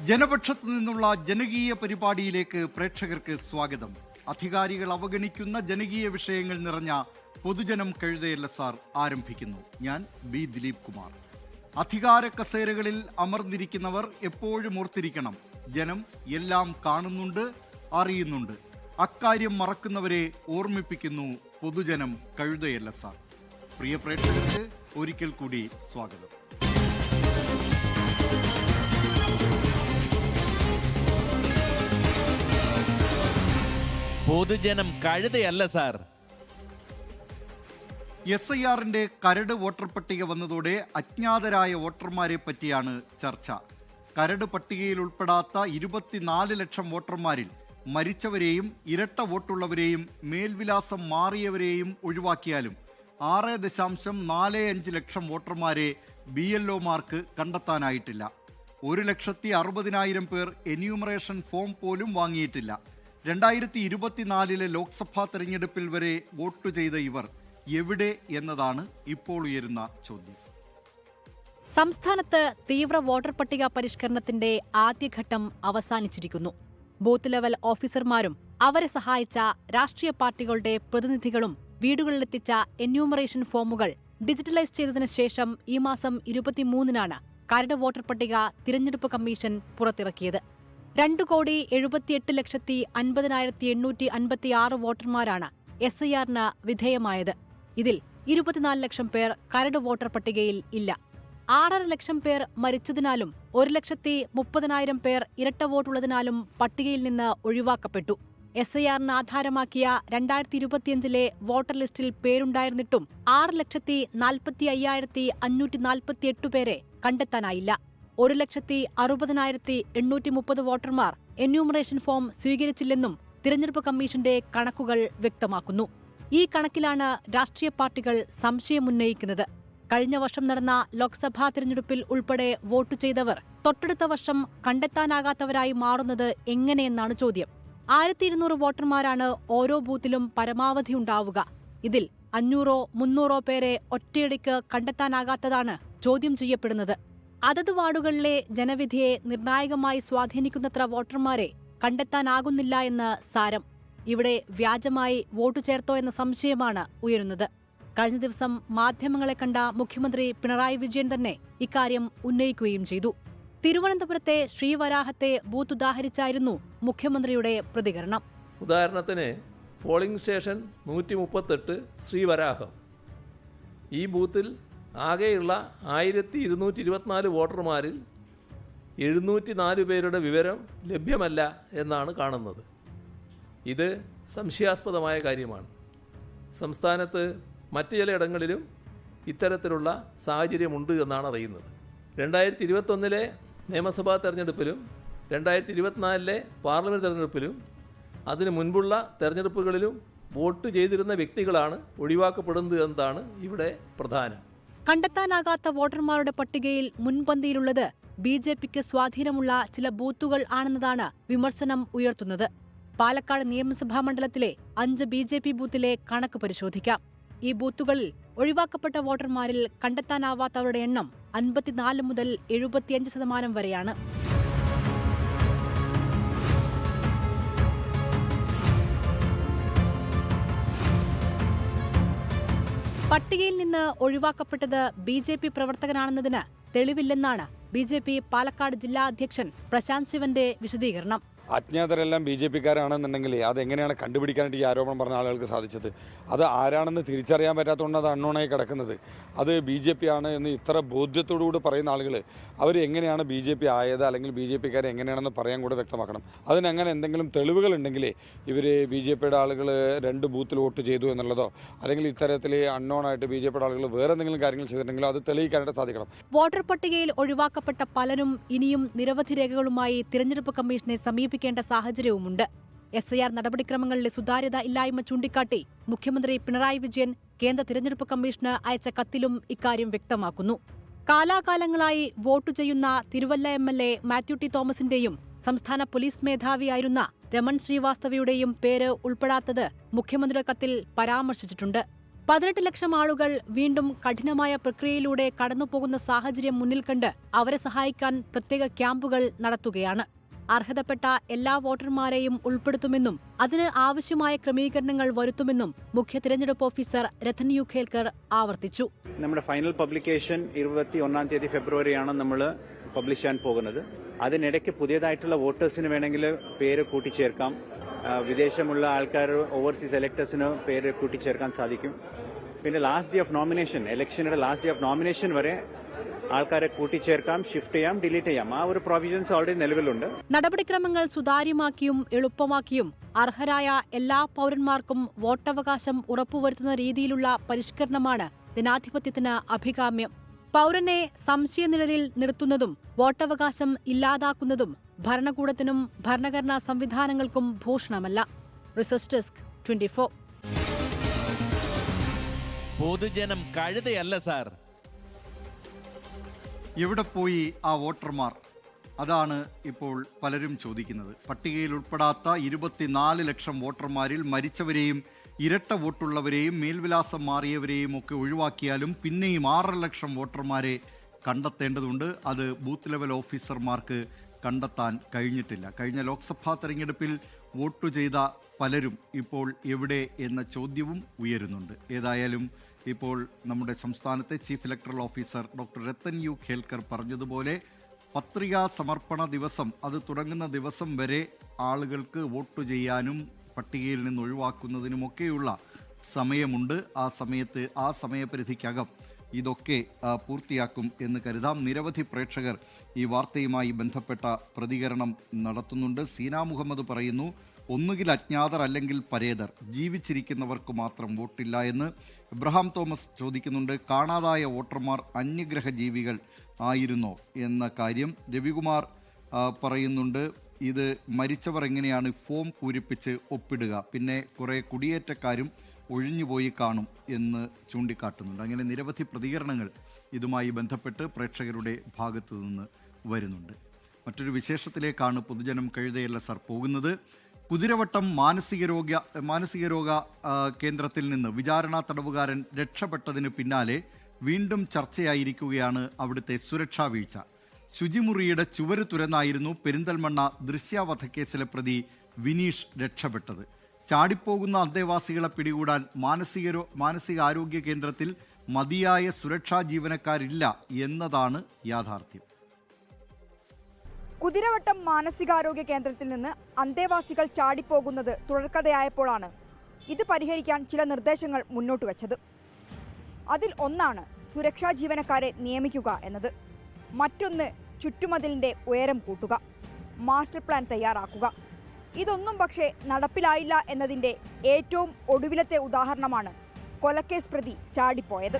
ജനപക്ഷത്തു നിന്നുള്ള ജനകീയ പരിപാടിയിലേക്ക് പ്രേക്ഷകർക്ക് സ്വാഗതം. അധികാരികൾ അവഗണിക്കുന്ന ജനകീയ വിഷയങ്ങൾ നിറഞ്ഞ പൊതുജനം കഴുതയല്ല സാർ ആരംഭിക്കുന്നു. ഞാൻ ബി ദിലീപ് കുമാർ. അധികാര കസേരകളിൽ അമർന്നിരിക്കുന്നവർ എപ്പോഴും ഓർത്തിരിക്കണം, ജനം എല്ലാം കാണുന്നുണ്ട്, അറിയുന്നുണ്ട്. അക്കാര്യം മറക്കുന്നവരെ ഓർമ്മിപ്പിക്കുന്നു പൊതുജനം കഴുതയല്ല സാർ. പ്രിയ പ്രേക്ഷകർക്ക് ഒരിക്കൽ കൂടി സ്വാഗതം. പൊതുജനം കഴുതയല്ല സാർ. SIRന്റെ കരട് വോട്ടർ പട്ടിക വന്നതോടെ അജ്ഞാതരായ വോട്ടർമാരെ പറ്റിയാണ് ചർച്ച. കരട് പട്ടികയിൽ ഉൾപ്പെടാത്ത 24 ലക്ഷം വോട്ടർമാരിൽ മരിച്ചവരെയും ഇരട്ട വോട്ടുള്ളവരെയും മേൽവിലാസം മാറിയവരെയും ഒഴിവാക്കിയാലും 6.45 ലക്ഷം വോട്ടർമാരെ BLOമാർക്ക് കണ്ടെത്താനായിട്ടില്ല. 1,60,60,000 പേർ എന്യൂമറേഷൻ ഫോം പോലും വാങ്ങിയിട്ടില്ല. 2024 ലോക്സഭാ തെരഞ്ഞെടുപ്പിൽ വരെ വോട്ട് ചെയ്ത ഇവർ എവിടെ എന്നതാണ് ഇപ്പോൾ ഉയരുന്ന ചോദ്യം. സംസ്ഥാനത്ത് തീവ്ര വോട്ടർ പട്ടിക പരിഷ്കരണത്തിന്റെ ആദ്യഘട്ടം അവസാനിച്ചിരിക്കുന്നു. ബൂത്ത് ലെവൽ ഓഫീസർമാരും അവരെ സഹായിച്ച രാഷ്ട്രീയ പാർട്ടികളുടെ പ്രതിനിധികളും വീടുകളിലെത്തിച്ച എന്യൂമറേഷൻ ഫോമുകൾ ഡിജിറ്റലൈസ് ചെയ്തതിനു ശേഷം ഈ മാസം 23-നാണ് കരട് വോട്ടർ പട്ടിക തിരഞ്ഞെടുപ്പ് കമ്മീഷൻ പുറത്തിറക്കിയത്. 2,78,50,856 വോട്ടർമാരാണ് SIRന് വിധേയമായത്. ഇതിൽ 24 ലക്ഷം പേർ കരട് വോട്ടർ പട്ടികയിൽ ഇല്ല. 6.5 ലക്ഷം പേർ മരിച്ചതിനാലും 1,30,000 പേർ ഇരട്ട വോട്ടുള്ളതിനാലും പട്ടികയിൽ നിന്ന് ഒഴിവാക്കപ്പെട്ടു. SIRന് ആധാരമാക്കിയ 2025 വോട്ടർ ലിസ്റ്റിൽ പേരുണ്ടായിരുന്നിട്ടും 6,45,548 പേരെ കണ്ടെത്താനായില്ല. 1,60,60,830 വോട്ടർമാർ എന്യൂമറേഷൻ ഫോം സ്വീകരിച്ചില്ലെന്നും തിരഞ്ഞെടുപ്പ് കമ്മീഷന്റെ കണക്കുകൾ വ്യക്തമാക്കുന്നു. ഈ കണക്കിലാണ് രാഷ്ട്രീയ പാർട്ടികൾ സംശയമുന്നയിക്കുന്നത്. കഴിഞ്ഞ വർഷം നടന്ന ലോക്സഭാ തിരഞ്ഞെടുപ്പിൽ ഉൾപ്പെടെ വോട്ട് ചെയ്തവർ തൊട്ടടുത്ത വർഷം കണ്ടെത്താനാകാത്തവരായി മാറുന്നത് എങ്ങനെയെന്നാണ് ചോദ്യം. 1,200 വോട്ടർമാരാണ് ഓരോ ബൂത്തിലും പരമാവധി ഉണ്ടാവുക. ഇതിൽ 500-300 പേരെ ഒറ്റയടിക്ക് കണ്ടെത്താനാകാത്തതാണ് ചോദ്യം ചെയ്യപ്പെടുന്നത്. അതത് വാർഡുകളിലെ ജനവിധിയെ നിർണായകമായി സ്വാധീനിക്കുന്നത്ര വോട്ടർമാരെ കണ്ടെത്താനാകുന്നില്ല എന്ന് സാരം. ഇവിടെ വ്യാജമായി വോട്ടു ചേർത്തോ എന്ന സംശയമാണ് ഉയരുന്നത്. കഴിഞ്ഞ ദിവസം മാധ്യമങ്ങളെ കണ്ട മുഖ്യമന്ത്രി പിണറായി വിജയൻ തന്നെ ഇക്കാര്യം ഉന്നയിക്കുകയും ചെയ്തു. തിരുവനന്തപുരത്തെ ശ്രീവരാഹത്തെ ബൂത്ത് ഉദാഹരിച്ചായിരുന്നു മുഖ്യമന്ത്രിയുടെ പ്രതികരണം. ഉദാഹരണത്തിന് പോളിംഗ് സ്റ്റേഷൻ 138 ശ്രീവരാഹം. ഈ ബൂത്തിൽ ആകെയുള്ള 1,224 വോട്ടർമാരിൽ 704 പേരുടെ വിവരം ലഭ്യമല്ല എന്നാണ് കാണുന്നത്. ഇത് സംശയാസ്പദമായ കാര്യമാണ്. സംസ്ഥാനത്ത് മറ്റ് ചിലയിടങ്ങളിലും ഇത്തരത്തിലുള്ള സാഹചര്യമുണ്ട് എന്നാണ് അറിയുന്നത്. 2021 നിയമസഭാ തെരഞ്ഞെടുപ്പിലും 2024 പാർലമെൻറ്റ് തെരഞ്ഞെടുപ്പിലും അതിനു മുൻപുള്ള തെരഞ്ഞെടുപ്പുകളിലും വോട്ട് ചെയ്തിരുന്ന വ്യക്തികളാണ് ഒഴിവാക്കപ്പെടുന്നത് എന്നതാണ് ഇവിടെ പ്രധാനം. കണ്ടെത്താനാകാത്ത വോട്ടർമാരുടെ പട്ടികയിൽ മുൻപന്തിയിലുള്ളത് BJPക്ക് സ്വാധീനമുള്ള ചില ബൂത്തുകൾ ആണെന്നതാണ് വിമർശനം ഉയർത്തുന്നത്. പാലക്കാട് നിയമസഭാ മണ്ഡലത്തിലെ 5 BJP ബൂത്തിലെ കണക്ക് പരിശോധിക്കാം. ഈ ബൂത്തുകളിൽ ഒഴിവാക്കപ്പെട്ട വോട്ടർമാരിൽ കണ്ടെത്താനാവാത്തവരുടെ എണ്ണം 54 മുതൽ 75% വരെയാണ്. പട്ടികയിൽ നിന്ന് ഒഴിവാക്കപ്പെട്ടത് BJP പ്രവർത്തകനാണെന്നതിന് തെളിവില്ലെന്നാണ് BJP പാലക്കാട് ജില്ലാ അധ്യക്ഷൻ പ്രശാന്ത് ശിവന്റെ വിശദീകരണം. അജ്ഞാതരെല്ലാം BJPക്കാരാണെന്നുണ്ടെങ്കിൽ അതെങ്ങനെയാണ് കണ്ടുപിടിക്കാനായിട്ട് ഈ ആരോപണം പറഞ്ഞ ആളുകൾക്ക് സാധിച്ചത്? അത് ആരാണെന്ന് തിരിച്ചറിയാൻ പറ്റാത്തതുകൊണ്ട് അത് അൺനോണായി കിടക്കുന്നത്. അത് BJP ആണ് എന്ന് ഇത്ര ബോധ്യത്തോടുകൂടി പറയുന്ന ആളുകൾ അവർ എങ്ങനെയാണ് BJP ആയത്, അല്ലെങ്കിൽ BJPക്കാരെ എങ്ങനെയാണെന്ന് പറയാൻ കൂടെ വ്യക്തമാക്കണം. അതിനങ്ങനെ എന്തെങ്കിലും തെളിവുകൾ ഉണ്ടെങ്കിൽ ഇവർ BJPയുടെ ആളുകൾ 2 ബൂത്തിൽ വോട്ട് ചെയ്തു എന്നുള്ളതോ അല്ലെങ്കിൽ ഇത്തരത്തിൽ അൺനോണായിട്ട് BJPയുടെ ആളുകൾ വേറെ എന്തെങ്കിലും കാര്യങ്ങൾ ചെയ്തിട്ടുണ്ടെങ്കിലോ അത് തെളിയിക്കാനായിട്ട് സാധിക്കണം. വോട്ടർ പട്ടികയിൽ ഒഴിവാക്കപ്പെട്ട പലരും ഇനിയും നിരവധി രേഖകളുമായി തിരഞ്ഞെടുപ്പ് കമ്മീഷനെ സമീപിക്കേണ്ട സാഹചര്യവുമുണ്ട്. SIR നടപടിക്രമങ്ങളിലെ സുതാര്യത ഇല്ലായ്മ ചൂണ്ടിക്കാട്ടി മുഖ്യമന്ത്രി പിണറായി വിജയൻ കേന്ദ്ര തിരഞ്ഞെടുപ്പ് കമ്മീഷന് അയച്ച കത്തിലും ഇക്കാര്യം വ്യക്തമാക്കുന്നു. കാലാകാലങ്ങളായി വോട്ടു ചെയ്യുന്ന തിരുവല്ല MLA മാത്യു ടി തോമസിന്റെയും സംസ്ഥാന പോലീസ് മേധാവിയായിരുന്ന രമൺ ശ്രീവാസ്തവയുടെയും പേര് ഉൾപ്പെടാത്തത് മുഖ്യമന്ത്രിയുടെ കത്തിൽ പരാമർശിച്ചിട്ടുണ്ട്. 18 ലക്ഷം ആളുകൾ വീണ്ടും കഠിനമായ പ്രക്രിയയിലൂടെ കടന്നുപോകുന്ന സാഹചര്യം മുന്നിൽ കണ്ട് അവരെ സഹായിക്കാൻ പ്രത്യേക ക്യാമ്പുകൾ നടത്തുകയാണ്. അർഹതപ്പെട്ട എല്ലാ വോട്ടർമാരെയും ഉൾപ്പെടുത്തുമെന്നും അതിന് ആവശ്യമായ ക്രമീകരണങ്ങൾ വരുത്തുമെന്നും മുഖ്യ തിരഞ്ഞെടുപ്പ് ഓഫീസർ രത്തൻ യു ഖേൽക്കർ ആവർത്തിച്ചു. നമ്മുടെ ഫൈനൽ പബ്ലിക്കേഷൻ 21 ഫെബ്രുവരിയാണ് നമ്മൾ പബ്ലിഷ് ചെയ്യാൻ പോകുന്നത്. അതിനിടയ്ക്ക് പുതിയതായിട്ടുള്ള വോട്ടേഴ്സിന് വേണമെങ്കിൽ പേര് കൂട്ടിച്ചേർക്കാം. വിദേശമുള്ള ആൾക്കാർ, ഓവർസീസ് എലക്ടേഴ്സിന് പേര് കൂട്ടിച്ചേർക്കാൻ സാധിക്കും. പിന്നെ ലാസ്റ്റ് ഡേ ഓഫ് നോമിനേഷൻ, ഇലക്ഷനുടെ ലാസ്റ്റ് ഡേ ഓഫ് നോമിനേഷൻ വരെ ആൾക്കാരെ കൂട്ടിച്ചേർക്കാം, ഷിഫ്റ്റ് ചെയ്യാം, ഡിലീറ്റ് ചെയ്യാം. ആ ഒരു പ്രൊവിഷൻസ് ഓൾറെഡി നിലവിലുണ്ട്. നടപടിക്രമങ്ങൾ സുതാര്യമാക്കിയും എളുപ്പമാക്കിയും അർഹരായ എല്ലാ പൗരന്മാർക്കും വോട്ടവകാശം ഉറപ്പുവരുത്തുന്ന രീതിയിലുള്ള പരിഷ്കരണമാണ് ജനാധിപത്യത്തിന് അഭികാമ്യം. പൗരനെ സംശയനിഴലിൽ നിർത്തുന്നതും വോട്ടവകാശം ഇല്ലാതാക്കുന്നതും ഭരണകൂടത്തിനും ഭരണഘടനാ സംവിധാനങ്ങൾക്കും ഭൂഷണമല്ല. Research desk 24. പൊതുജനം കഴുതയല്ല സാർ. എവിടെ പോയി ആ വോട്ടർമാർ? അതാണ് ഇപ്പോൾ പലരും ചോദിക്കുന്നത്. പട്ടികയിൽ ഉൾപ്പെടാത്ത 24 ലക്ഷം വോട്ടർമാരിൽ മരിച്ചവരെയും ഇരട്ട വോട്ടുള്ളവരെയും മേൽവിലാസം മാറിയവരെയും ഒക്കെ ഒഴിവാക്കിയാലും പിന്നെയും 6 ലക്ഷം വോട്ടർമാരെ കണ്ടെത്തേണ്ടതുണ്ട്. അത് ബൂത്ത് ലെവൽ ഓഫീസർമാർക്ക് കണ്ടെത്താൻ കഴിഞ്ഞിട്ടില്ല. കഴിഞ്ഞ ലോക്സഭാ തെരഞ്ഞെടുപ്പിൽ വോട്ട് ചെയ്ത പലരും ഇപ്പോൾ എവിടെ എന്ന ചോദ്യവും ഉയരുന്നുണ്ട്. ഏതായാലും ഇപ്പോൾ നമ്മുടെ സംസ്ഥാനത്തെ chief electoral officer doctor Rathan U Khelkar പറഞ്ഞതുപോലെ പത്രികാ സമർപ്പണ ദിവസം, അത് തുടങ്ങുന്ന ദിവസം വരെ ആളുകൾക്ക് വോട്ട് ചെയ്യാനും പട്ടികയിൽ നിന്ന് ഒഴിവാക്കുന്നതിനുമൊക്കെയുള്ള സമയമുണ്ട്. ആ സമയത്ത്, ആ സമയപരിധിക്കകം ഇതൊക്കെ പൂർത്തിയാക്കും എന്ന് കരുതാം. നിരവധി പ്രേക്ഷകർ ഈ വാർത്തയുമായി ബന്ധപ്പെട്ട പ്രതികരണം നടത്തുന്നുണ്ട്. സീന മുഹമ്മദ് പറയുന്നു, ഒന്നുകിൽ അജ്ഞാതർ അല്ലെങ്കിൽ പരേതർ, ജീവിച്ചിരിക്കുന്നവർക്ക് മാത്രം വോട്ടില്ല എന്ന്. ഇബ്രഹാം തോമസ് ചോദിക്കുന്നുണ്ട്, കാണാതായ വോട്ടർമാർ അന്യഗ്രഹ ജീവികൾ ആയിരുന്നോ എന്ന കാര്യം. രവികുമാർ പറയുന്നുണ്ട്, ഇത് മരിച്ചവർ എങ്ങനെയാണ് ഫോം പൂരിപ്പിച്ച് ഒപ്പിടുക, പിന്നെ കുറേ കുടിയേറ്റക്കാരും ഒഴിഞ്ഞുപോയി കാണും എന്ന് ചൂണ്ടിക്കാട്ടുന്നുണ്ട്. അങ്ങനെ നിരവധി പ്രതികരണങ്ങൾ ഇതുമായി ബന്ധപ്പെട്ട് പ്രേക്ഷകരുടെ ഭാഗത്തു നിന്ന് വരുന്നുണ്ട്. മറ്റൊരു വിശേഷത്തിലേക്കാണ് പൊതുജനം കഴുതയല്ല സാർ പോകുന്നത്. കുതിരവട്ടം മാനസികരോഗ കേന്ദ്രത്തിൽ നിന്ന് വിചാരണ തടവുകാരൻ രക്ഷപ്പെട്ടതിന് പിന്നാലെ വീണ്ടും ചർച്ചയായിരിക്കുകയാണ് അവിടുത്തെ സുരക്ഷാ വീഴ്ച. ശുചിമുറിയുടെ ചുവര് തുരന്നായിരുന്നു പെരിന്തൽമണ്ണ ദൃശ്യവധക്കേസിലെ പ്രതി വിനീഷ് രക്ഷപ്പെട്ടത്. ചാടിപ്പോകുന്ന അന്തേവാസികളെ പിടികൂടാൻ മാനസികാരോഗ്യ കേന്ദ്രത്തിൽ മതിയായ സുരക്ഷാ ജീവനക്കാരില്ല എന്നതാണ് യാഥാർത്ഥ്യം. കുതിരവട്ടം മാനസികാരോഗ്യ കേന്ദ്രത്തിൽ നിന്ന് അന്തേവാസികൾ ചാടിപ്പോകുന്നത് തുടർക്കഥയായപ്പോഴാണ് ഇത് പരിഹരിക്കാൻ ചില നിർദ്ദേശങ്ങൾ മുന്നോട്ട് വെച്ചത്. അതിൽ ഒന്നാണ് സുരക്ഷാ ജീവനക്കാരെ നിയമിക്കുക എന്നത്. മറ്റൊന്ന് ചുറ്റുമതിലിൻ്റെ ഉയരം കൂട്ടുക, മാസ്റ്റർ പ്ലാൻ തയ്യാറാക്കുക. ഇതൊന്നും പക്ഷേ നടപ്പിലായില്ല എന്നതിൻ്റെ ഏറ്റവും ഒടുവിലത്തെ ഉദാഹരണമാണ് കൊലക്കേസ് പ്രതി ചാടിപ്പോയത്.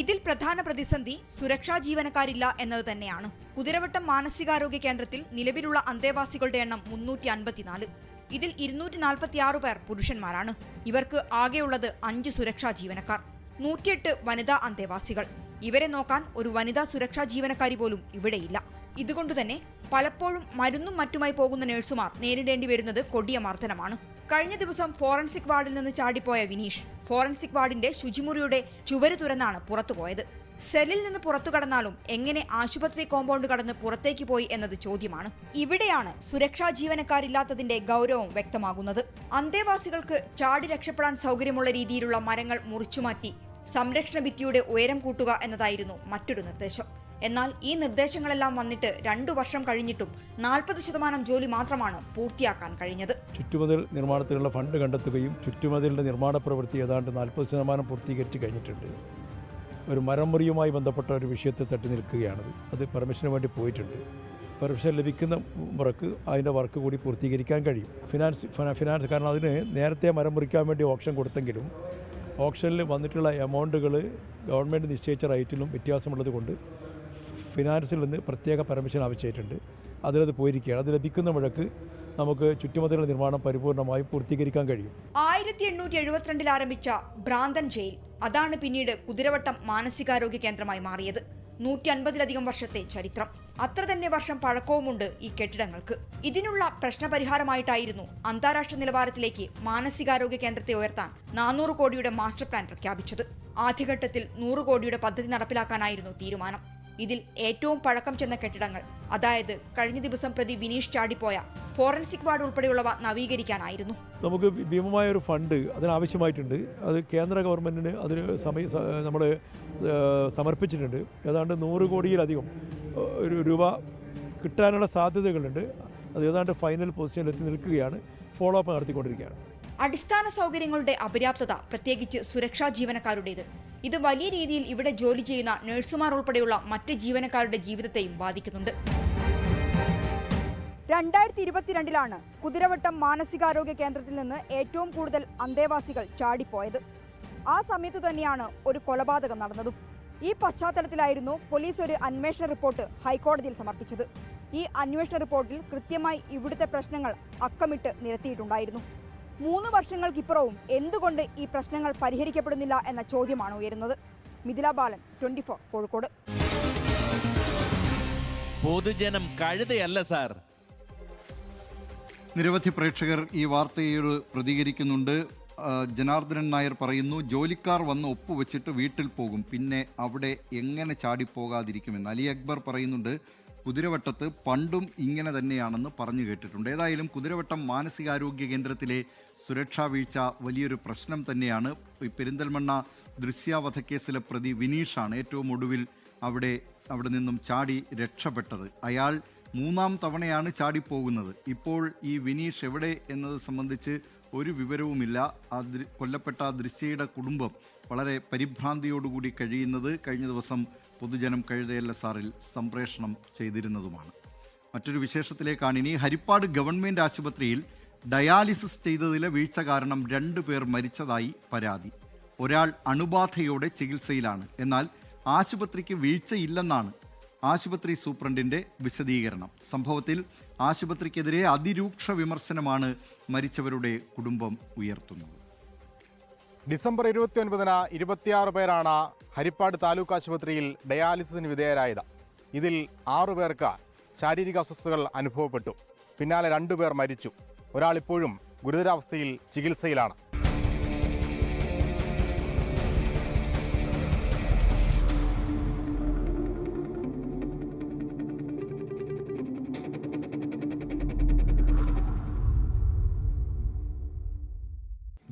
ഇതിൽ പ്രധാന പ്രതിസന്ധി സുരക്ഷാ ജീവനക്കാരില്ല എന്നത് തന്നെയാണ്. കുതിരവട്ടം മാനസികാരോഗ്യ കേന്ദ്രത്തിൽ നിലവിലുള്ള അന്തേവാസികളുടെ എണ്ണം 354. ഇതിൽ 246 പേർ പുരുഷന്മാരാണ്. ഇവർക്ക് ആകെയുള്ളത് 5 സുരക്ഷാ ജീവനക്കാർ, 108 വനിതാ അന്തേവാസികൾ. ഇവരെ നോക്കാൻ ഒരു വനിതാ സുരക്ഷാ ജീവനക്കാരി പോലും ഇവിടെയില്ല. ഇതുകൊണ്ടുതന്നെ പലപ്പോഴും മരുന്നും മറ്റുമായി പോകുന്ന നഴ്സുമാർ നേരിടേണ്ടി വരുന്നത് കൊടിയ മർദ്ദനമാണ്. കഴിഞ്ഞ ദിവസം ഫോറൻസിക് വാർഡിൽ നിന്ന് ചാടിപ്പോയ വിനീഷ് ഫോറൻസിക് വാർഡിന്റെ ശുചിമുറിയുടെ ചുവര് തുറന്നാണ് പുറത്തുപോയത്. സെല്ലിൽ നിന്ന് പുറത്തു കടന്നാലും എങ്ങനെ ആശുപത്രി കോമ്പൗണ്ട് കടന്ന് പുറത്തേക്ക് പോയി എന്നത് ചോദ്യമാണ്. ഇവിടെയാണ് സുരക്ഷാ ജീവനക്കാരില്ലാത്തതിന്റെ ഗൗരവം വ്യക്തമാകുന്നത്. അന്തേവാസികൾക്ക് ചാടി രക്ഷപ്പെടാൻ സൗകര്യമുള്ള രീതിയിലുള്ള മരങ്ങൾ മുറിച്ചുമാറ്റി സംരക്ഷണ ഭിത്തിയുടെ ഉയരം കൂട്ടുക എന്നതായിരുന്നു മറ്റൊരു നിർദ്ദേശം. എന്നാൽ ഈ നിർദ്ദേശങ്ങളെല്ലാം വന്നിട്ട് 2 വർഷം കഴിഞ്ഞിട്ടും 40% ജോലി മാത്രമാണ് പൂർത്തിയാക്കാൻ കഴിഞ്ഞത്. ചുറ്റുമതിൽ നിർമ്മാണത്തിനുള്ള ഫണ്ട് കണ്ടെത്തുകയും ചുറ്റുമതിലിൻ്റെ നിർമ്മാണ പ്രവൃത്തി ഏതാണ്ട് 40% പൂർത്തീകരിച്ച് കഴിഞ്ഞിട്ടുണ്ട്. ഒരു മരംമുറിയുമായി ബന്ധപ്പെട്ട ഒരു വിഷയത്തിൽ തട്ടി നിൽക്കുകയാണത്. അത് പെർമിഷന് വേണ്ടി പോയിട്ടുണ്ട്. പെർമിഷൻ ലഭിക്കുന്ന മുറക്ക് അതിൻ്റെ വർക്ക് കൂടി പൂർത്തീകരിക്കാൻ കഴിയും. ഫിനാൻസ് കാരണം അതിന് നേരത്തെ മരം മുറിക്കാൻ വേണ്ടി ഓപ്ഷൻ കൊടുത്തെങ്കിലും ഓപ്ഷനിൽ വന്നിട്ടുള്ള എമൗണ്ടുകൾ ഗവൺമെൻറ് നിശ്ചയിച്ച റേറ്റിലും വ്യത്യാസമുള്ളത് കൊണ്ട് ഫിനാൻസിൽ നിന്ന് പ്രത്യേക പെർമിഷൻ ആവശ്യമായിട്ടുണ്ട്. അതിലത് പോയിരിക്കുകയാണ്. അത് ലഭിക്കുന്ന മുഴക്ക് നമുക്ക് ചുറ്റുമതിലുള്ള നിർമ്മാണം പരിപൂർണമായി പൂർത്തീകരിക്കാൻ കഴിയും. 1872 ആരംഭിച്ച ഭ്രാന്തൻ ജയിൽ, അതാണ് പിന്നീട് കുതിരവട്ടം മാനസികാരോഗ്യ കേന്ദ്രമായി മാറിയത്. 150-ലധികം വർഷത്തെ ചരിത്രം. അത്ര തന്നെ വർഷം പഴക്കവുമുണ്ട് ഈ കെട്ടിടങ്ങൾക്ക്. ഇതിനുള്ള പ്രശ്നപരിഹാരമായിട്ടായിരുന്നു അന്താരാഷ്ട്ര നിലവാരത്തിലേക്ക് മാനസികാരോഗ്യ കേന്ദ്രത്തെ ഉയർത്താൻ 400 കോടിയുടെ മാസ്റ്റർ പ്ലാൻ പ്രഖ്യാപിച്ചത്. ആദ്യഘട്ടത്തിൽ 100 കോടിയുടെ പദ്ധതി നടപ്പിലാക്കാനായിരുന്നു തീരുമാനം. ഇതിൽ ഏറ്റവും പഴക്കം ചെന്ന കെട്ടിടങ്ങൾ, അതായത് കഴിഞ്ഞ ദിവസം പ്രതി വിനീഷ് ചാടിപ്പോയ ഫോറൻസിക് വാർഡ് ഉൾപ്പെടെയുള്ളവ നവീകരിക്കാനായിരുന്നു. നമുക്ക് ഭീമമായ ഒരു ഫണ്ട് അതിനാവശ്യമായിട്ടുണ്ട്. അത് കേന്ദ്ര ഗവൺമെൻറ്റിന് അതിന് നമ്മൾ സമർപ്പിച്ചിട്ടുണ്ട്. ഏതാണ്ട് 100 കോടിയിലധികം ഒരു രൂപ കിട്ടാനുള്ള സാധ്യതകളുണ്ട്. അത് ഏതാണ്ട് ഫൈനൽ പൊസിഷനിലെത്തി നിൽക്കുകയാണ്. ഫോളോ അപ്പ് നടത്തിക്കൊണ്ടിരിക്കുകയാണ്. അടിസ്ഥാന സൗകര്യങ്ങളുടെ അപര്യാപ്തത, പ്രത്യേകിച്ച് സുരക്ഷാ ജീവനക്കാരുടേത്, ഇത് വലിയ രീതിയിൽ ഇവിടെ ജോലി ചെയ്യുന്ന നഴ്സുമാർ ഉൾപ്പെടെയുള്ള മറ്റ് ജീവനക്കാരുടെ ജീവിതത്തെയും ബാധിക്കുന്നുണ്ട്. 2022 കുതിരവട്ടം മാനസികാരോഗ്യ കേന്ദ്രത്തിൽ നിന്ന് ഏറ്റവും കൂടുതൽ അന്തേവാസികൾ ചാടിപ്പോയത്. ആ സമയത്തു തന്നെയാണ് ഒരു കൊലപാതകം നടന്നതും. ഈ പശ്ചാത്തലത്തിലായിരുന്നു പോലീസ് ഒരു അന്വേഷണ റിപ്പോർട്ട് ഹൈക്കോടതിയിൽ സമർപ്പിച്ചത്. ഈ അന്വേഷണ റിപ്പോർട്ടിൽ കൃത്യമായി ഇവിടുത്തെ പ്രശ്നങ്ങൾ അക്കമിട്ട് നിരത്തിയിട്ടുണ്ടായിരുന്നു. 3 വർഷങ്ങൾക്കിപ്പുറവും എന്തുകൊണ്ട് ഈ പ്രശ്നങ്ങൾ പരിഹരിക്കപ്പെടുന്നില്ല എന്ന ചോദ്യമാണ് ഉയരുന്നത്. മിഥില ബാലൻ, 24 കോഴിക്കോട്. പൊതുജനം കഴുതയല്ല സാർ. നിരവധി പ്രേക്ഷകർ ഈ വാർത്തയോട് പ്രതികരിക്കുന്നുണ്ട്. ജനാർദ്ദനൻ നായർ പറയുന്നു, ജോലിക്കാർ വന്ന് ഒപ്പുവെച്ചിട്ട് വീട്ടിൽ പോകും, പിന്നെ അവിടെ എങ്ങനെ ചാടിപ്പോകാതിരിക്കുമെന്ന്. അലി അക്ബർ പറയുന്നുണ്ട്, കുതിരവട്ടത്ത് പണ്ടും ഇങ്ങനെ തന്നെയാണെന്ന് പറഞ്ഞു കേട്ടിട്ടുണ്ട്. ഏതായാലും കുതിരവട്ടം മാനസികാരോഗ്യ കേന്ദ്രത്തിലെ സുരക്ഷാ വീഴ്ച വലിയൊരു പ്രശ്നം തന്നെയാണ്. പെരിന്തൽമണ്ണ ദൃശ്യാവധക്കേസിലെ പ്രതി വിനീഷാണ് ഏറ്റവും ഒടുവിൽ അവിടെ നിന്നും ചാടി രക്ഷപ്പെട്ടത്. അയാൾ 3ാം തവണയാണ് ചാടിപ്പോകുന്നത്. ഇപ്പോൾ ഈ വിനീഷ് എവിടെ എന്നത് സംബന്ധിച്ച് ഒരു വിവരവുമില്ല. കൊല്ലപ്പെട്ട ദൃശ്യയുടെ കുടുംബം വളരെ പരിഭ്രാന്തിയോടുകൂടി കഴിയുന്നത് കഴിഞ്ഞ ദിവസം പൊതുജനം കഴുതയല്ല സാറിൽ സംപ്രേഷണം ചെയ്തിരുന്നതുമാണ്. മറ്റൊരു വിശേഷത്തിലേക്കാണ് ഇനി. ഹരിപ്പാട് ഗവൺമെൻറ് ആശുപത്രിയിൽ ഡയാലിസിസ് ചെയ്തതിലെ വീഴ്ച കാരണം 2 പേർ മരിച്ചതായി പരാതി. ഒരാൾ അണുബാധയോടെ ചികിത്സയിലാണ്. എന്നാൽ ആശുപത്രിക്ക് വീഴ്ചയില്ലെന്നാണ് ആശുപത്രി സൂപ്രണ്ടിന്റെ വിശദീകരണം. സംഭവത്തിൽ ആശുപത്രിക്കെതിരെ അതിരൂക്ഷ വിമർശനമാണ് മരിച്ചവരുടെ കുടുംബം ഉയർത്തുന്നത്. ഡിസംബർ 29-ന് 26 പേരാണ് ഹരിപ്പാട് താലൂക്ക് ആശുപത്രിയിൽ ഡയാലിസിസിന് വിധേയരായത്. ഇതിൽ 6 പേർക്ക് ശാരീരിക അസ്വസ്ഥതകൾ അനുഭവപ്പെട്ടു. പിന്നാലെ 2 പേർ മരിച്ചു. ഒരാൾ ഇപ്പോഴും ഗുരുതരാവസ്ഥയിൽ ചികിത്സയിലാണ്.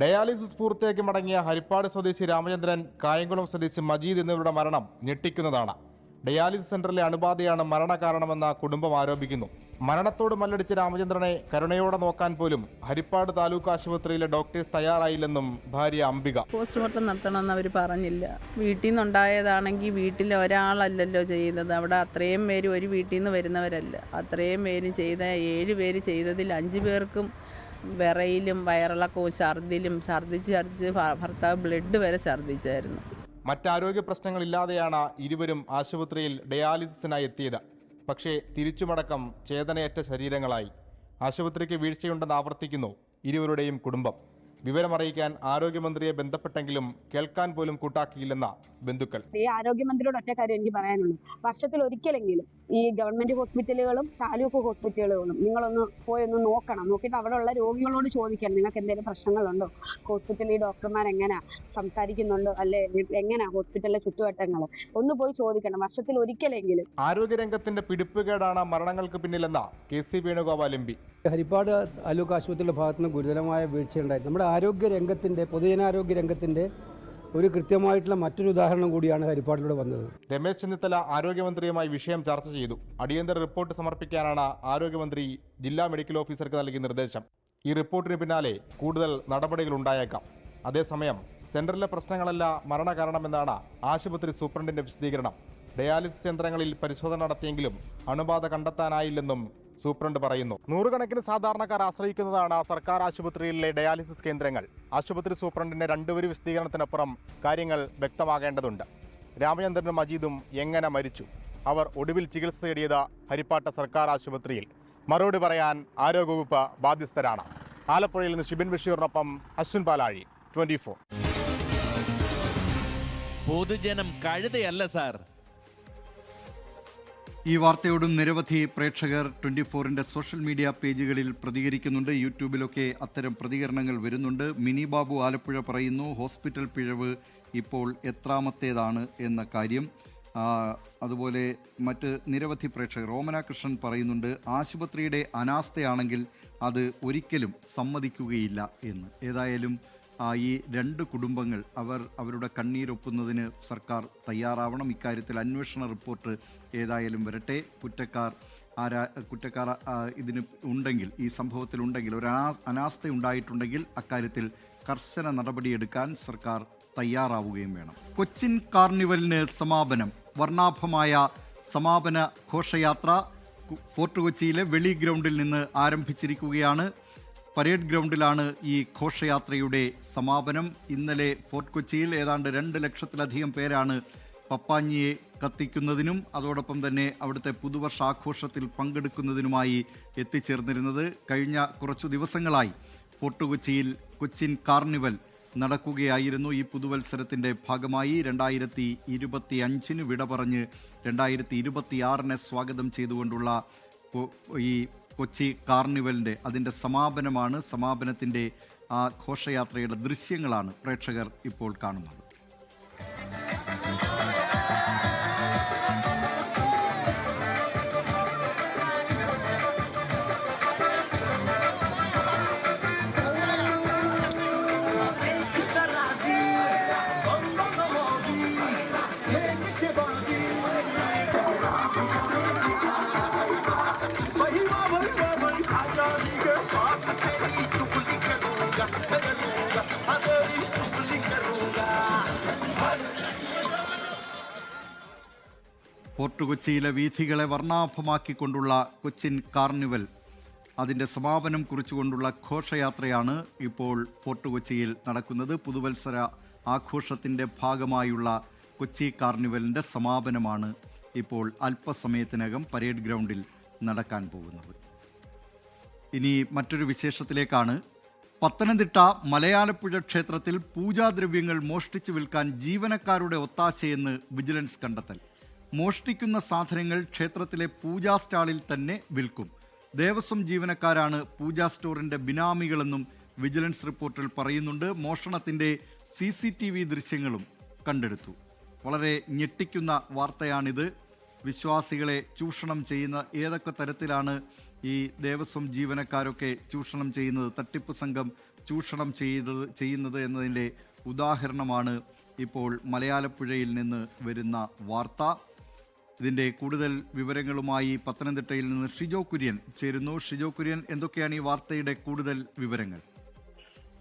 ഡയാലിസിസ് പൂർത്തിയാക്കി മടങ്ങിയ ഹരിപ്പാട് സ്വദേശി രാമചന്ദ്രൻ, കായംകുളം സ്വദേശി മജീദ് എന്നിവരുടെ മരണം ഞെട്ടിക്കുന്നതാണ്. ഡയാലിസിസ് സെന്ററിലെ അണുബാധയാണ് മരണകാരണമെന്ന് കുടുംബം ആരോപിക്കുന്നു. മരണത്തോട് മല്ലടിച്ച രാമചന്ദ്രനെ കരുണയോടെ നോക്കാൻ പോലും ഹരിപ്പാട് താലൂക്ക് ആശുപത്രിയിലെ ഡോക്ടേഴ്സ് തയ്യാറായില്ലെന്നും ഭാര്യ അംബിക. പോസ്റ്റ്മോർട്ടം നടത്തണമെന്ന് അവർ പറഞ്ഞില്ല. വീട്ടിൽ നിന്നുണ്ടായതാണെങ്കിൽ വീട്ടിൽ ഒരാളല്ലല്ലോ ചെയ്തത്. അവിടെ അത്രയും പേര് ഒരു വീട്ടിൽ നിന്ന് വരുന്നവരല്ല. അത്രയും പേര് ചെയ്ത 7 പേര് ചെയ്തതിൽ 5 പേർക്കും വിറയിലും വയറിളക്കവും ഛർദ്ദിച്ച് ഭർത്താവ് ബ്ലഡ് വരെ ഛർദ്ദിച്ചായിരുന്നു. മറ്റാരോഗ്യ പ്രശ്നങ്ങളില്ലാതെയാണ് ഇരുവരും ആശുപത്രിയിൽ ഡയാലിസിസിനായി എത്തിയത്. പക്ഷേ തിരിച്ചുമടക്കം ചേതനയറ്റ ശരീരങ്ങളായി. ആശുപത്രിക്ക് വീഴ്ചയുണ്ടെന്ന് ആവർത്തിക്കുന്നു ഇരുവരുടെയും കുടുംബം. വിവരമറിയിക്കാൻ ആരോഗ്യമന്ത്രിയെ ബന്ധപ്പെട്ടെങ്കിലും കേൾക്കാൻ പോലും കൂട്ടാക്കിയില്ലെന്ന ബന്ധുക്കൾ. ഈ ആരോഗ്യമന്ത്രിയോട് ഒറ്റ കാര്യം എനിക്ക് പറയാനുള്ളൂ, വർഷത്തിൽ ഒരിക്കലെങ്കിലും ഈ ഗവൺമെന്റ് ഹോസ്പിറ്റലുകളും താലൂക്ക് ഹോസ്പിറ്റലുകളും നിങ്ങളൊന്ന് പോയൊന്ന് നോക്കണം. നോക്കിയിട്ട് അവിടെ ഉള്ള രോഗികളോട് ചോദിക്കണം, നിങ്ങൾക്ക് എന്തെങ്കിലും പ്രശ്നങ്ങളുണ്ടോ, ഹോസ്പിറ്റലിൽ ഡോക്ടർമാർ എങ്ങനെ സംസാരിക്കുന്നുണ്ടോ, അല്ലെ എങ്ങനെ ഹോസ്പിറ്റലിലെ ചുറ്റുവട്ടങ്ങൾ ഒന്ന് പോയി ചോദിക്കണം, വർഷത്തിൽ ഒരിക്കലെങ്കിലും. ആരോഗ്യരംഗത്തിന്റെ പിടിപ്പുകേടാണ് മരണങ്ങൾക്ക് പിന്നിലെന്ന KC വേണുഗോപാൽ MP. ഹരിപ്പാട് താലൂക്ക് ആശുപത്രിയുടെ ഭാഗത്തുനിന്ന് ഗുരുതരമായ വീഴ്ചയുണ്ടായി. നമ്മുടെ ആരോഗ്യരംഗത്തിൻ്റെ, പൊതുജനാരോഗ്യ രംഗത്തിൻ്റെ ഒരു കൃത്യമായിട്ടുള്ള മറ്റൊരു ഉദാഹരണം കൂടിയാണ് ഹരിപ്പാടിലൂടെ വന്നത്. രമേശ് ചെന്നിത്തല ആരോഗ്യമന്ത്രിയുമായി വിഷയം ചർച്ച ചെയ്തു. അടിയന്തര റിപ്പോർട്ട് സമർപ്പിക്കാനാണ് ആരോഗ്യമന്ത്രി ജില്ലാ മെഡിക്കൽ ഓഫീസർക്ക് നൽകിയ നിർദ്ദേശം. ഈ റിപ്പോർട്ടിന് പിന്നാലെ കൂടുതൽ നടപടികൾ ഉണ്ടായേക്കാം. അതേസമയം സെന്ററിലെ പ്രശ്നങ്ങളല്ല മരണകാരണമെന്നാണ് ആശുപത്രി സൂപ്രണ്ടിന്റെ വിശദീകരണം. ഡയാലിസിസ് യന്ത്രങ്ങളിൽ പരിശോധന നടത്തിയെങ്കിലും അണുബാധ കണ്ടെത്താനായില്ലെന്നും സൂപ്രണ്ട് പറയുന്നു. 100 കണക്കിന് സാധാരണക്കാർ ആശ്രയിക്കുന്നതാണ് സർക്കാർ ആശുപത്രിയിലെ ഡയാലിസിസ് കേന്ദ്രങ്ങൾ. ആശുപത്രി സൂപ്രണ്ടിന്റെ 2 വരി വിശദീകരണത്തിനപ്പുറം കാര്യങ്ങൾ വ്യക്തമാകേണ്ടതുണ്ട്. രാമചന്ദ്രനും മജീദും എങ്ങനെ മരിച്ചു? അവർ ഒടുവിൽ ചികിത്സ തേടിയത് ഹരിപ്പാട്ട് സർക്കാർ ആശുപത്രിയിൽ. മറുപടി പറയാൻ ആരോഗ്യവകുപ്പ് ബാധ്യസ്ഥരാണ്. ആലപ്പുഴയിൽ നിന്ന് ഷിബിൻ ബഷീറിനൊപ്പം അശ്വിൻ പാലാഴി, 24. പൊതുജനം കഴുതയല്ല സാർ. ഈ വാർത്തയോടും നിരവധി പ്രേക്ഷകർ 24-ന്റെ സോഷ്യൽ മീഡിയ പേജുകളിൽ പ്രതികരിക്കുന്നുണ്ട്. യൂട്യൂബിലൊക്കെ അത്തരം പ്രതികരണങ്ങൾ വരുന്നുണ്ട്. മിനി ബാബു ആലപ്പുഴ പറയുന്നു, ഹോസ്പിറ്റൽ പിഴവ് ഇപ്പോൾ എത്രാമത്തേതാണ് എന്ന കാര്യം. അതുപോലെ മറ്റ് നിരവധി പ്രേക്ഷകർ, ഓമന കൃഷ്ണൻ പറയുന്നുണ്ട്, ആശുപത്രിയുടെ അനാസ്ഥയാണെങ്കിൽ അത് ഒരിക്കലും സമ്മതിക്കുകയില്ല എന്ന്. ഏതായാലും ഈ രണ്ട് കുടുംബങ്ങൾ അവരുടെ കണ്ണീരൊപ്പുന്നതിന് സർക്കാർ തയ്യാറാവണം. ഇക്കാര്യത്തിൽ അന്വേഷണ റിപ്പോർട്ട് ഏതായാലും വരട്ടെ. കുറ്റക്കാർ ഇതിന് ഉണ്ടെങ്കിൽ, ഈ സംഭവത്തിലുണ്ടെങ്കിൽ, ഒരു അനാസ്ഥ ഉണ്ടായിട്ടുണ്ടെങ്കിൽ അക്കാര്യത്തിൽ കർശന നടപടിയെടുക്കാൻ സർക്കാർ തയ്യാറാവുകയും വേണം. കൊച്ചിൻ കാർണിവലിന് സമാപനം. വർണ്ണാഭമായ സമാപന ഘോഷയാത്ര ഫോർട്ട് കൊച്ചിയിലെ വെളി ഗ്രൗണ്ടിൽ നിന്ന് ആരംഭിച്ചിരിക്കുകയാണ്. പരേഡ് ഗ്രൗണ്ടിലാണ് ഈ ഘോഷയാത്രയുടെ സമാപനം. ഇന്നലെ ഫോർട്ട് കൊച്ചിയിൽ ഏതാണ്ട് 2 ലക്ഷത്തിലധികം പേരാണ് പപ്പാഞ്ഞിയെ കത്തിക്കുന്നതിനും അതോടൊപ്പം തന്നെ അവിടുത്തെ പുതുവർഷാഘോഷത്തിൽ പങ്കെടുക്കുന്നതിനുമായി എത്തിച്ചേർന്നിരുന്നത്. കഴിഞ്ഞ കുറച്ചു ദിവസങ്ങളായി ഫോർട്ട് കൊച്ചിയിൽ കൊച്ചിൻ കാർണിവൽ നടക്കുകയായിരുന്നു. ഈ പുതുവത്സരത്തിൻ്റെ ഭാഗമായി 2025 വിട പറഞ്ഞ് 2026 സ്വാഗതം ചെയ്തുകൊണ്ടുള്ള ഈ കൊച്ചി കാർണിവലിൻ്റെ അതിൻ്റെ സമാപനമാണ്. സമാപനത്തിൻ്റെ ആ ഘോഷയാത്രയുടെ ദൃശ്യങ്ങളാണ് പ്രേക്ഷകർ ഇപ്പോൾ കാണുന്നത്. ഫോർട്ട് കൊച്ചിയിലെ വീഥികളെ വർണ്ണാഭമാക്കിക്കൊണ്ടുള്ള കൊച്ചിൻ കാർണിവൽ അതിൻ്റെ സമാപനം കുറിച്ചുകൊണ്ടുള്ള ഘോഷയാത്രയാണ് ഇപ്പോൾ ഫോർട്ട് കൊച്ചിയിൽ നടക്കുന്നത്. പുതുവത്സര ആഘോഷത്തിൻ്റെ ഭാഗമായുള്ള കൊച്ചി കാർണിവലിൻ്റെ സമാപനമാണ് ഇപ്പോൾ അല്പസമയത്തിനകം പരേഡ് ഗ്രൗണ്ടിൽ നടക്കാൻ പോകുന്നത്. ഇനി മറ്റൊരു വിശേഷത്തിലേക്കാണ്. പത്തനംതിട്ട മലയാലപ്പുഴ ക്ഷേത്രത്തിൽ പൂജാദ്രവ്യങ്ങൾ മോഷ്ടിച്ചു വിൽക്കാൻ ജീവനക്കാരുടെ ഒത്താശയെന്ന് വിജിലൻസ് കണ്ടെത്തൽ. മോഷ്ടിക്കുന്ന സാധനങ്ങൾ ക്ഷേത്രത്തിലെ പൂജാ സ്റ്റാളിൽ തന്നെ വിൽക്കും. ദേവസ്വം ജീവനക്കാരാണ് പൂജാ സ്റ്റോറിന്റെ ബിനാമികളെന്നും വിജിലൻസ് റിപ്പോർട്ടിൽ പറയുന്നുണ്ട്. മോഷണത്തിന്റെ CCTV ദൃശ്യങ്ങളും കണ്ടെടുത്തു. വളരെ ഞെട്ടിക്കുന്ന വാർത്തയാണിത്. വിശ്വാസികളെ ചൂഷണം ചെയ്യുന്ന ഏതൊക്കെ തരത്തിലാണ് ഈ ദേവസ്വം ജീവനക്കാരൊക്കെ ചൂഷണം ചെയ്യുന്നത്, തട്ടിപ്പ് സംഘം ചൂഷണം ചെയ്യുന്നത് എന്നതിൻ്റെ ഉദാഹരണമാണ് ഇപ്പോൾ മലയാലപ്പുഴയിൽ നിന്ന് വരുന്ന വാർത്ത. ഇതിൻ്റെ കൂടുതൽ വിവരങ്ങളുമായി പത്തനംതിട്ടയിൽ നിന്ന് ഷിജോ കുര്യൻ ചേരുന്നു. ഷിജോ കുര്യൻ, എന്തൊക്കെയാണ് ഈ വാർത്തയുടെ കൂടുതൽ വിവരങ്ങൾ?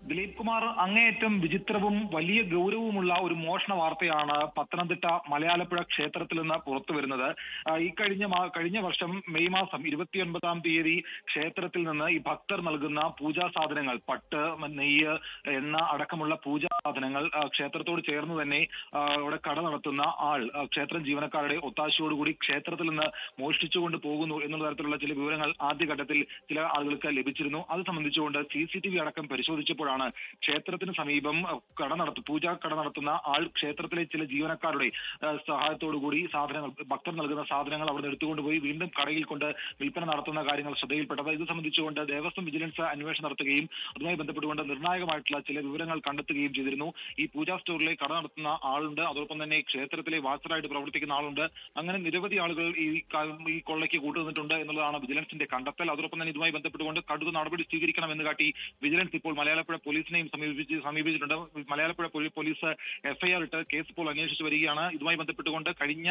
ദിലീപ് കുമാർ, അങ്ങേയറ്റം വിചിത്രവും വലിയ ഗൗരവമുള്ള ഒരു മോഷണ വാർത്തയാണ് പത്തനംതിട്ട മലയാലപ്പുഴ ക്ഷേത്രത്തിൽ നിന്ന് പുറത്തു വരുന്നത്. ഈ കഴിഞ്ഞ വർഷം മെയ് മാസം 29-ാം തീയതി ക്ഷേത്രത്തിൽ നിന്ന് ഈ ഭക്തർ നൽകുന്ന പൂജാ സാധനങ്ങൾ, പട്ട്, നെയ്യ്, എണ്ണ അടക്കമുള്ള പൂജാ സാധനങ്ങൾ ക്ഷേത്രത്തോട് ചേർന്ന് തന്നെ അവിടെ കട നടത്തുന്ന ആൾ ക്ഷേത്രം ജീവനക്കാരുടെ ഒത്താശയോടുകൂടി ക്ഷേത്രത്തിൽ നിന്ന് മോഷ്ടിച്ചുകൊണ്ട് പോകുന്നു എന്നുള്ള തരത്തിലുള്ള ചില വിവരങ്ങൾ ആദ്യഘട്ടത്തിൽ ചില ആളുകൾക്ക് ലഭിച്ചിരുന്നു. അത് സംബന്ധിച്ചുകൊണ്ട് CCTV അടക്കം പരിശോധിച്ചപ്പോഴാണ് ക്ഷേത്രത്തിന് സമീപം പൂജാ കട നടത്തുന്ന ആൾ ക്ഷേത്രത്തിലെ ചില ജീവനക്കാരുടെ സഹായത്തോടുകൂടി സാധനങ്ങൾ, ഭക്തർ നൽകുന്ന സാധനങ്ങൾ അവിടെ എടുത്തുകൊണ്ടുപോയി വീണ്ടും കടയിൽ കൊണ്ട് വിൽപ്പന നടത്തുന്ന കാര്യങ്ങൾ ശ്രദ്ധയിൽപ്പെട്ടത്. ഇത് സംബന്ധിച്ചുകൊണ്ട് ദേവസ്വം വിജിലൻസ് അന്വേഷണം നടത്തുകയും അതുമായി ബന്ധപ്പെട്ടുകൊണ്ട് നിർണായകമായിട്ടുള്ള ചില വിവരങ്ങൾ കണ്ടെത്തുകയും ചെയ്തിരുന്നു. ഈ പൂജാ സ്റ്റോറിലെ കട നടത്തുന്ന ആളുണ്ട്, അതോടൊപ്പം തന്നെ ക്ഷേത്രത്തിലെ വാച്ചറായിട്ട് പ്രവർത്തിക്കുന്ന ആളുണ്ട്. അങ്ങനെ നിരവധി ആളുകൾ ഈ കൊള്ളയ്ക്ക് കൂട്ടുനിന്നിട്ടുണ്ട് എന്നുള്ളതാണ് വിജിലൻസിന്റെ കണ്ടെത്തൽ. അതോടൊപ്പം തന്നെ ഇതുമായി ബന്ധപ്പെട്ടുകൊണ്ട് കടുത്ത നടപടി സ്വീകരിക്കണമെന്ന് കാട്ടി വിജിലൻസ് ഇപ്പോൾ മലയാളപ്പുഴ പോലീസിനെയും സമീപിച്ചിട്ടുണ്ട്. മലയാളപ്പുഴ പോലീസ് FIR ഇട്ട് കേസ് ഇപ്പോൾ അന്വേഷിച്ചു വരികയാണ്. ഇതുമായി ബന്ധപ്പെട്ടുകൊണ്ട് കഴിഞ്ഞ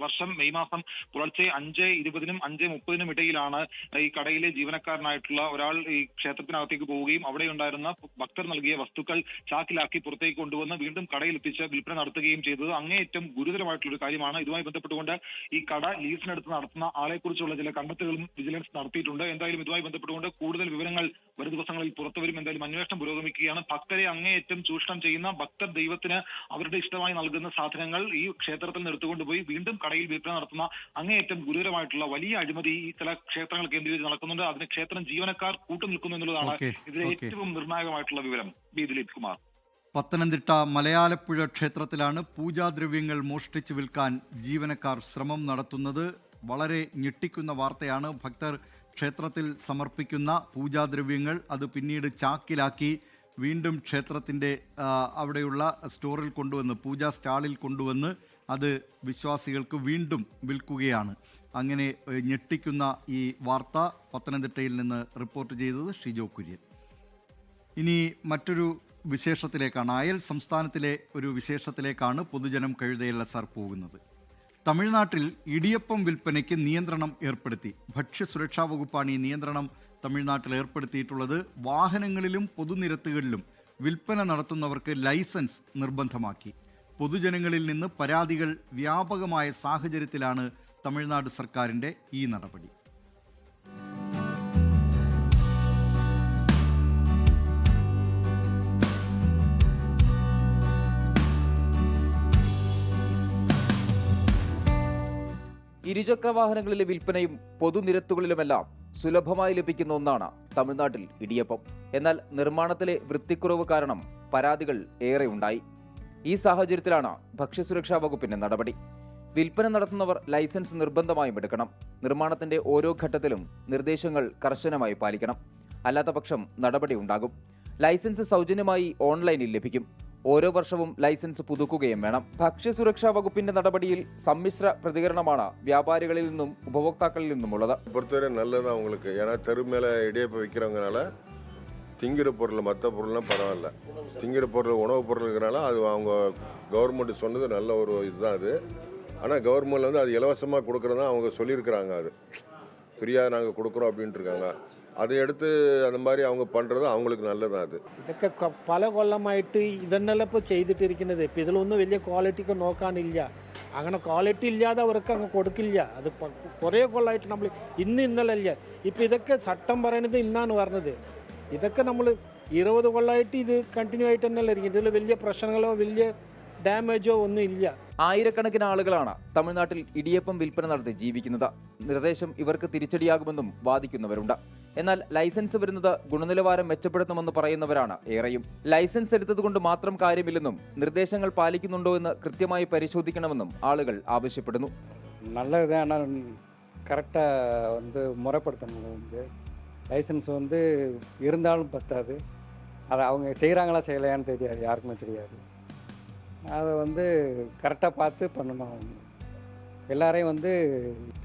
വർഷം മെയ് മാസം പുലർച്ചെ 5:20-നും 5:30-നും ഇടയിലാണ് ഈ കടയിലെ ജീവനക്കാരനായിട്ടുള്ള ഒരാൾ ഈ ക്ഷേത്രത്തിനകത്തേക്ക് പോവുകയും അവിടെ ഉണ്ടായിരുന്ന ഭക്തർ നൽകിയ വസ്തുക്കൾ ചാക്കിലാക്കി പുറത്തേക്ക് കൊണ്ടുവന്ന് വീണ്ടും കടയിൽ എത്തിച്ച് വിൽപ്പന നടത്തുകയും ചെയ്തത് അങ്ങേയറ്റം ഗുരുതരമായിട്ടുള്ള ഒരു കാര്യമാണ്. ഇതുമായി ബന്ധപ്പെട്ടുകൊണ്ട് ഈ കട ലീസിനെടുത്ത് നടത്തുന്ന ആളെക്കുറിച്ചുള്ള ചില കണ്ടെത്തലുകളും വിജിലൻസ് നടത്തിയിട്ടുണ്ട്. എന്തായാലും ഇതുമായി ബന്ധപ്പെട്ടുകൊണ്ട് കൂടുതൽ വിവരങ്ങൾ വരും ദിവസങ്ങളിൽ പുറത്തുവരും. എന്തായാലും അന്വേഷണം പുരോഗമിക്കുകയാണ്. ഭക്തരെ അങ്ങേയറ്റം ചൂഷണം ചെയ്യുന്ന, ഭക്തർ ദൈവത്തിന് അവരുടെ ഇഷ്ടമായി നൽകുന്ന സാധനങ്ങൾ ഈ ക്ഷേത്രത്തിൽ നിന്ന് എടുത്തുകൊണ്ടുപോയി വീണ്ടും കടയിൽ വിൽപ്പന നടത്തുന്ന അങ്ങേയറ്റം ഗുരുതരമായിട്ടുള്ള വലിയ അഴിമതി ഈ ചില ക്ഷേത്രങ്ങൾ കേന്ദ്രീകരിച്ച് നടക്കുന്നുണ്ട്. അതിന് ക്ഷേത്രം ജീവനക്കാർ കൂട്ടുനിൽക്കുന്നു എന്നുള്ളതാണ് ഇതിലെ ഏറ്റവും നിർണായകമായിട്ടുള്ള വിവരം. ദിലീപ് കുമാർ. പത്തനംതിട്ട മലയാലപ്പുഴ ക്ഷേത്രത്തിലാണ് പൂജാദ്രവ്യങ്ങൾ മോഷ്ടിച്ചു വിൽക്കാൻ ജീവനക്കാർ ശ്രമം നടത്തുന്നത്. വളരെ ഞെട്ടിക്കുന്ന വാർത്തയാണ്. ഭക്തർ ക്ഷേത്രത്തിൽ സമർപ്പിക്കുന്ന പൂജാദ്രവ്യങ്ങൾ അത് പിന്നീട് ചാക്കിലാക്കി വീണ്ടും ക്ഷേത്രത്തിൻ്റെ അവിടെയുള്ള സ്റ്റോറിൽ കൊണ്ടുവന്ന് പൂജാ സ്റ്റാളിൽ കൊണ്ടുവന്ന് അത് വിശ്വാസികൾക്ക് വീണ്ടും വിൽക്കുകയാണ്. അങ്ങനെ ഞെട്ടിക്കുന്ന ഈ വാർത്ത പത്തനംതിട്ടയിൽ നിന്ന് റിപ്പോർട്ട് ചെയ്തത് ഷിജോ കുര്യൻ. ഇനി മറ്റൊരു വിശേഷത്തിലേക്കാണ്, അയൽ സംസ്ഥാനത്തിലെ ഒരു വിശേഷത്തിലേക്കാണ് പൊതുജനം കഴുതയല്ല സാർ പോകുന്നത്. തമിഴ്നാട്ടിൽ ഇടിയപ്പം വിൽപ്പനയ്ക്ക് നിയന്ത്രണം ഏർപ്പെടുത്തി. ഭക്ഷ്യസുരക്ഷാ വകുപ്പാണ് ഈ നിയന്ത്രണം തമിഴ്നാട്ടിൽ ഏർപ്പെടുത്തിയിട്ടുള്ളത്. വാഹനങ്ങളിലും പൊതുനിരത്തുകളിലും വിൽപ്പന നടത്തുന്നവർക്ക് ലൈസൻസ് നിർബന്ധമാക്കി. പൊതുജനങ്ങളിൽ നിന്ന് പരാതികൾ വ്യാപകമായ സാഹചര്യത്തിലാണ് തമിഴ്നാട് സർക്കാരിൻ്റെ ഈ നടപടി. ഇരുചക്ര വാഹനങ്ങളിലെ വിൽപ്പനയും പൊതുനിരത്തുകളിലുമെല്ലാം സുലഭമായി ലഭിക്കുന്ന ഒന്നാണ് തമിഴ്നാട്ടിൽ ഇടിയപ്പം. എന്നാൽ നിർമ്മാണത്തിലെ വൃത്തിക്കുറവ് കാരണം പരാതികൾ ഏറെ ഉണ്ടായി. ഈ സാഹചര്യത്തിലാണ് ഭക്ഷ്യസുരക്ഷാ വകുപ്പിന്റെ നടപടി. വിൽപ്പന നടത്തുന്നവർ ലൈസൻസ് നിർബന്ധമായും എടുക്കണം. നിർമ്മാണത്തിന്റെ ഓരോ ഘട്ടത്തിലും നിർദ്ദേശങ്ങൾ കർശനമായി പാലിക്കണം. അല്ലാത്തപക്ഷം നടപടി ഉണ്ടാകും. ലൈസൻസ് സൗജന്യമായി ഓൺലൈനിൽ ലഭിക്കും. ഓരോ വർഷവും ലൈസൻസ് പുതുക്കുകയും വേണം. ഭക്ഷ്യസുരക്ഷാ വകുപ്പിന്റെ നടപടിയിൽ സമ്മിശ്ര പ്രതികരണമാണ് വ്യാപാരികളിൽ നിന്നും ഉപഭോക്താക്കളിൽ നിന്നുമുള്ളത്. பொறுத்தவரை நல்லதான் அவங்களுக்கு. ஏன்னா தெரு மேலே இடியப்பம் விற்கிறவங்கனால திங்கிற பொருள் மற்ற பொருள்லாம் பரவாயில்ல. திங்கிற பொருள் உணவுப் பொருளுங்கிறனால அது அவங்க கவர்மெண்ட் சொன்னது நல்ல ஒரு இதுதான் அது. ஆனால் கவர்மெண்ட்ல வந்து அது இலவசமாக கொடுக்குறதா அவங்க சொல்லியிருக்கிறாங்க. அது ஃப்ரீயாக நாங்கள் கொடுக்குறோம் அப்படின்ட்டு இருக்காங்க. அதை എടുത്ത് അത് മാതിരി அவங்க പண்றது അവங்களுக்கு നല്ലതാണ്. അത് ഇതൊക്കെ പല കൊല്ലമായിട്ട് ഇതന്നെല്ലാം ഇപ്പോൾ ചെയ്തിട്ടിരിക്കുന്നത്. ഇപ്പം ഇതിലൊന്നും വലിയ ക്വാളിറ്റിക്ക് നോക്കാനില്ല. അങ്ങനെ ക്വാളിറ്റി ഇല്ലാതെ അവർക്ക് അങ്ങ് കൊടുക്കില്ല. അത് കുറേ കൊല്ലമായിട്ട് നമ്മൾ ഇന്നലെ അല്ല. ഇപ്പം ഇതൊക്കെ ചട്ടം പറയുന്നത് ഇന്നാണ് പറഞ്ഞത്. ഇതൊക്കെ നമ്മൾ 20 കൊല്ലമായിട്ട് ഇത് കണ്ടിന്യൂ ആയിട്ട് തന്നെയല്ല ഇരിക്കും. ഇതിൽ വലിയ പ്രശ്നങ്ങളോ വലിയ ഡാമേജോ ഒന്നും ഇല്ല. ആയിരക്കണക്കിന് ആളുകളാണ് തമിഴ്നാട്ടിൽ ഇടിയപ്പം വിൽപ്പന നടത്തി ജീവിക്കുന്നത്. നിർദ്ദേശം ഇവർക്ക് തിരിച്ചടിയാകുമെന്നും വാദിക്കുന്നവരുണ്ട്. എന്നാൽ ലൈസൻസ് വരുന്നത് ഗുണനിലവാരം മെച്ചപ്പെടുത്തുമെന്ന് പറയുന്നവരാണ് ഏറെയും. ലൈസൻസ് എടുത്തതുകൊണ്ട് മാത്രം കാര്യമില്ലെന്നും നിർദ്ദേശങ്ങൾ പാലിക്കുന്നുണ്ടോ എന്ന് കൃത്യമായി പരിശോധിക്കണമെന്നും ആളുകൾ ആവശ്യപ്പെടുന്നു. நல்லது கரெக்டாக முறைப்படுத்தணும். லைசன்ஸ் இருந்தாலும் பத்தாது. அதை அவங்க செய்கிறாங்களா செய்யலையான்னு தெரியாது, யாருக்குமே தெரியாது. அதை கரெக்டாக பார்த்து பண்ணணும். എല്ലാവരെയും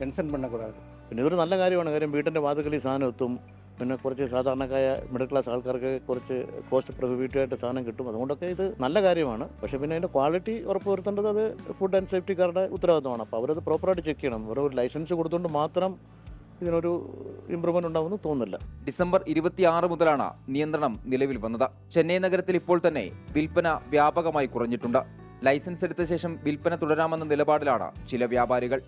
ടെൻഷൻ പണ്ണക്കൂടാതെ. പിന്നെ ഇതൊരു നല്ല കാര്യമാണ്. കാര്യം വീട്ടിൻ്റെ വാതിക്കൽ സാധനം എത്തും. പിന്നെ കുറച്ച് സാധാരണക്കായ മിഡിൽ ക്ലാസ് ആൾക്കാർക്ക് കുറച്ച് കോസ്റ്റ് പ്രൊഹിബിറ്റീവായിട്ട് സാധനം കിട്ടും. അതുകൊണ്ടൊക്കെ ഇത് നല്ല കാര്യമാണ്. പക്ഷേ പിന്നെ അതിൻ്റെ ക്വാളിറ്റി ഉറപ്പുവരുത്തേണ്ടത് അത് ഫുഡ് ആൻഡ് സേഫ്റ്റിക്കാരുടെ ഉത്തരവാദിത്തമാണ്. അപ്പോൾ അവരത് പ്രോപ്പറായിട്ട് ചെക്ക് ചെയ്യണം. വേറെ ഒരു ലൈസൻസ് കൊടുത്തുകൊണ്ട് മാത്രം ഇതിനൊരു ഇമ്പ്രൂവ്മെന്റ് ഉണ്ടാവുമെന്ന് തോന്നുന്നില്ല. ഡിസംബർ 26 മുതലാണ് നിയന്ത്രണം നിലവിൽ വന്നത്. ചെന്നൈ നഗരത്തിൽ ഇപ്പോൾ തന്നെ വിൽപ്പന വ്യാപകമായി കുറഞ്ഞിട്ടുണ്ട്. ലൈസൻസ് എടുത്ത ശേഷം വിൽപ്പന തുടരാമെന്ന നിലപാടിലാണ് ചില വ്യാപാരികൾ.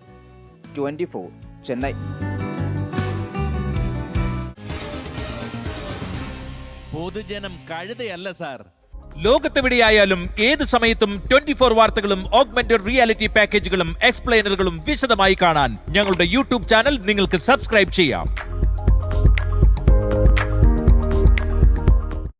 24 ചെന്നൈ. പൊതുജനം കഴുതയല്ല സാർ. ലോകത്തെവിടെയായാലും ഏത് സമയത്തും 24 വാർത്തകളും ഓഗ്മെന്റഡ് റിയാലിറ്റി പാക്കേജുകളും എക്സ്പ്ലെയിനറുകളും വിശദമായി കാണാൻ ഞങ്ങളുടെ യൂട്യൂബ് ചാനൽ നിങ്ങൾക്ക് സബ്സ്ക്രൈബ് ചെയ്യാം.